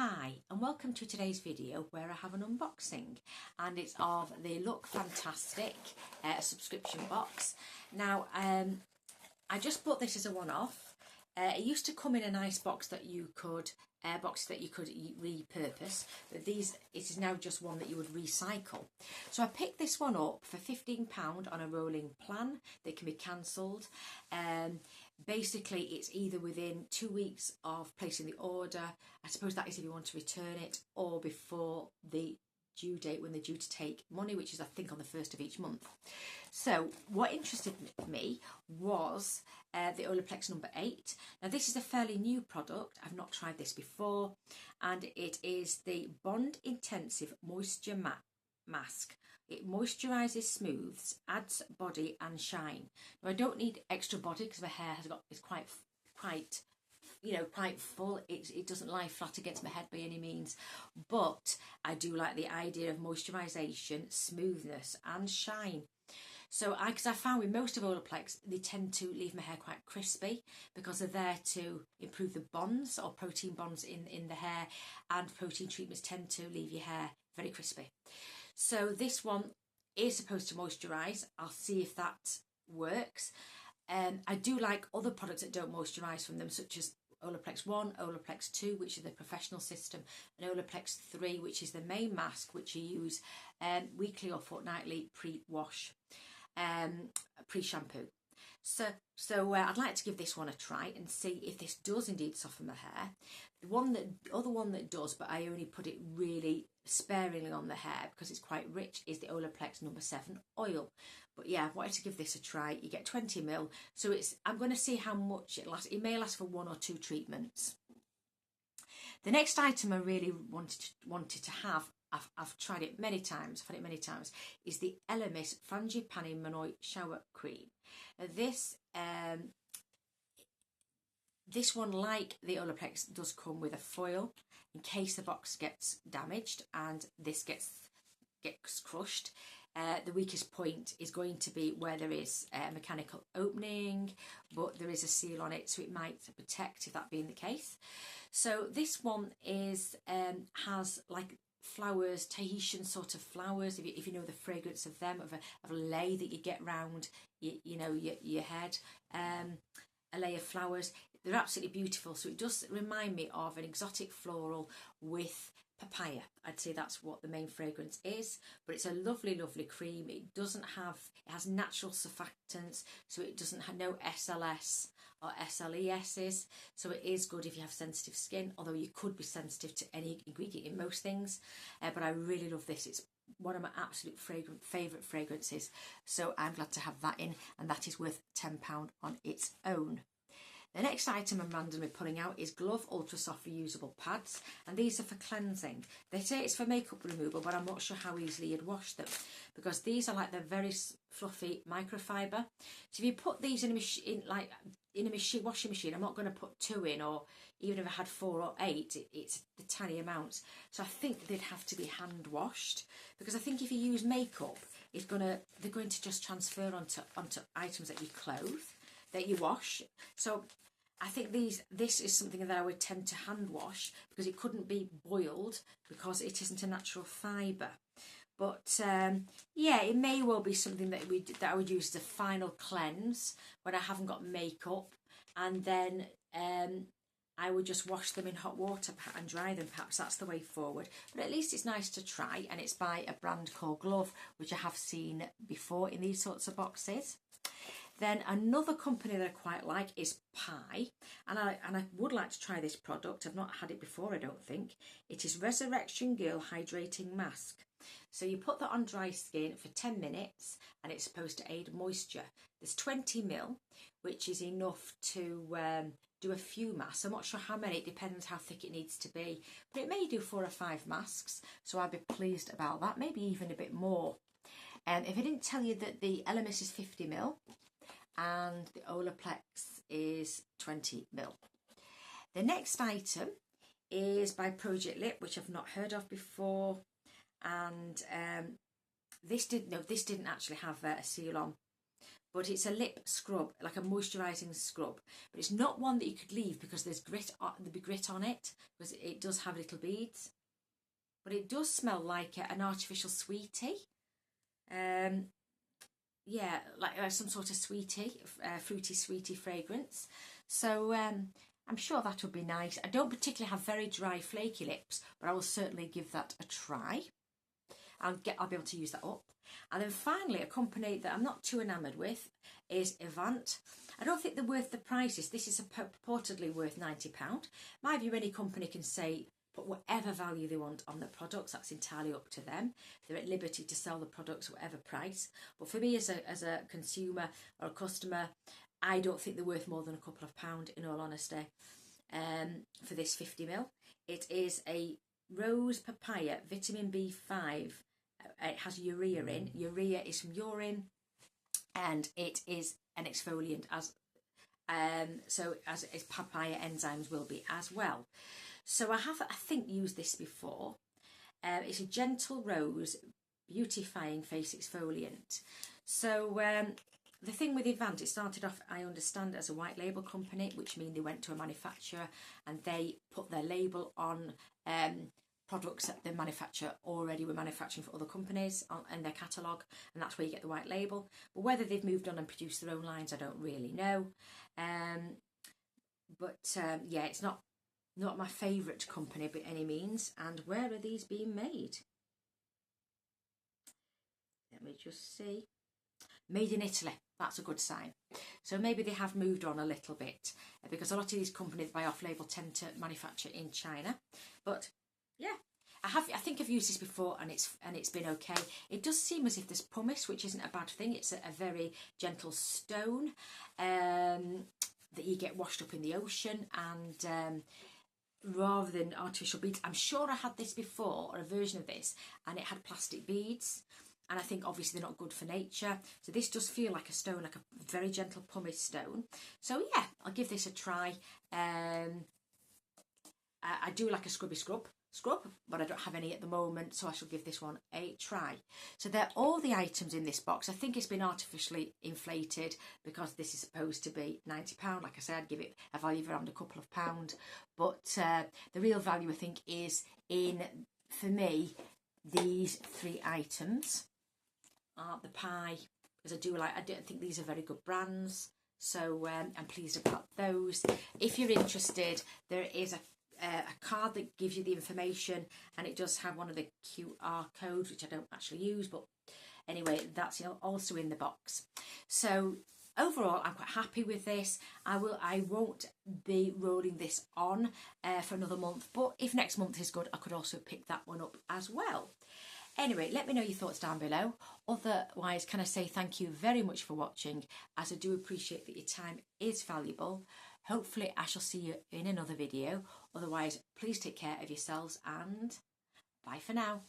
Hi and welcome to today's video where I have an unboxing, and it's of the Lookfantastic subscription box. Now I just bought this as a one-off. It used to come in a nice box that you could repurpose, but it is now just one that you would recycle. So I picked this one up for £15 on a rolling plan that can be cancelled. Basically it's either within 2 weeks of placing the order, I suppose that is if you want to return it, or before the due date when they're due to take money, which is I think on the 1st of each month. So what interested me was the Olaplex number 8. Now this is a fairly new product, I've not tried this before, and it is the Bond Intensive Moisture Mask. It moisturises, smooths, adds body and shine. Now I don't need extra body because my hair is quite full. It doesn't lie flat against my head by any means, but I do like the idea of moisturisation, smoothness and shine. So because I found with most of Olaplex, they tend to leave my hair quite crispy because they're there to improve the bonds or protein bonds in the hair, and protein treatments tend to leave your hair very crispy. So this one is supposed to moisturise. I'll see if that works. I do like other products that don't moisturise from them, such as Olaplex 1, Olaplex 2, which is the professional system, and Olaplex 3, which is the main mask, which you use weekly or fortnightly pre-wash, pre-shampoo. So I'd like to give this one a try and see if this does indeed soften the hair. The other one that does, but I only put it really sparingly on the hair because it's quite rich, is the Olaplex number 7 oil. But yeah, I wanted to give this a try. You get 20 ml, so I'm going to see how much it lasts. It may last for 1 or 2 treatments. The next item I really wanted to have, I've tried it many times, I've had it many times, is the Elemis Frangipani Manoi Shower Cream. Now this one, like the Olaplex, does come with a foil in case the box gets damaged and this gets crushed. The weakest point is going to be where there is a mechanical opening, but there is a seal on it, so it might protect if that being the case. So this one has like flowers, Tahitian sort of flowers, if you know the fragrance of them, of a lei that you get round your head, a lei of flowers. They're absolutely beautiful. So it does remind me of an exotic floral with papaya. I'd say that's what the main fragrance is, but it's a lovely cream. It has natural surfactants, so it doesn't have no SLS or SLESs, so it is good if you have sensitive skin, although you could be sensitive to any ingredient in most things. But I really love this. It's one of my absolute favourite fragrances, so I'm glad to have that in, and that is worth £10 on its own. The next item I'm randomly pulling out is Glove Ultra Soft Reusable Pads, and these are for cleansing. They say it's for makeup removal, but I'm not sure how easily you'd wash them, because these are like the very fluffy microfiber. So if you put these in a washing machine, I'm not going to put 2 in, or even if I had 4 or 8, it's the tiny amounts. So I think they'd have to be hand washed, because I think if you use makeup, they're going to just transfer onto items that you clothe, that you wash. So I think this is something that I would tend to hand wash, because it couldn't be boiled because it isn't a natural fibre. But yeah, it may well be something that I would use as a final cleanse when I haven't got makeup, and then I would just wash them in hot water and dry them. Perhaps that's the way forward. But at least it's nice to try, and it's by a brand called Glove, which I have seen before in these sorts of boxes. Then another company that I quite like is Pi, and I would like to try this product. I've not had it before, I don't think. It is Resurrection Girl Hydrating Mask. So you put that on dry skin for 10 minutes, and it's supposed to aid moisture. There's 20 ml, which is enough to do a few masks. I'm not sure how many, it depends how thick it needs to be, but it may do 4 or 5 masks, so I'd be pleased about that, maybe even a bit more. If I didn't tell you that the Elemis is 50 ml, and the Olaplex is 20 ml. The next item is by Project Lip, which I've not heard of before, and this didn't actually have a seal on, but it's a lip scrub, like a moisturising scrub. But it's not one that you could leave because there'll be grit on it, because it does have little beads. But it does smell like an artificial sweetie. Yeah, like some sort of sweetie, fruity sweetie fragrance. So I'm sure that would be nice. I don't particularly have very dry, flaky lips, but I will certainly give that a try. I'll be able to use that up. And then finally, a company that I'm not too enamoured with is Avant. I don't think they're worth the prices. This is purportedly worth £90. My view, any company can say put whatever value they want on their products. That's entirely up to them. They're at liberty to sell the products at whatever price. But for me as a consumer or a customer, I don't think they're worth more than a couple of pounds, in all honesty, for this 50ml. It is a rose papaya vitamin B5. It has urea in. Urea is from urine, and it is an exfoliant, as papaya enzymes will be as well. So I think used this before. It's a gentle rose beautifying face exfoliant. So the thing with Avant, it started off, I understand, as a white label company, which means they went to a manufacturer and they put their label on products that the manufacturer already were manufacturing for other companies in their catalogue, and that's where you get the white label. But whether they've moved on and produced their own lines, I don't really know. Yeah, it's not my favourite company by any means. And where are these being made? Let me just see. Made in Italy. That's a good sign. So maybe they have moved on a little bit, because a lot of these companies buy off-label tend to manufacture in China. But yeah, I think I've used this before, and it's been okay. It does seem as if there's pumice, which isn't a bad thing. It's a very gentle stone that you get washed up in the ocean, and rather than artificial beads. I'm sure I had this before, or a version of this, and it had plastic beads. And I think obviously they're not good for nature. So this does feel like a stone, like a very gentle pumice stone. So yeah, I'll give this a try. I do like a scrub, but I don't have any at the moment, so I shall give this one a try. So they're all the items in this box. I think it's been artificially inflated because this is supposed to be £90. Like I said, I'd give it a value of around a couple of pounds. But the real value, I think, is in, for me, these three items. The pie, because I don't think these are very good brands, so I'm pleased about those. If you're interested, there is a card that gives you the information, and it does have one of the QR codes, which I don't actually use, but anyway, that's also in the box. So overall, I'm quite happy with this. I won't be rolling this on for another month, but if next month is good, I could also pick that one up as well. Anyway, let me know your thoughts down below. Otherwise, can I say thank you very much for watching, as I do appreciate that your time is valuable. Hopefully, I shall see you in another video. Otherwise, please take care of yourselves, and bye for now.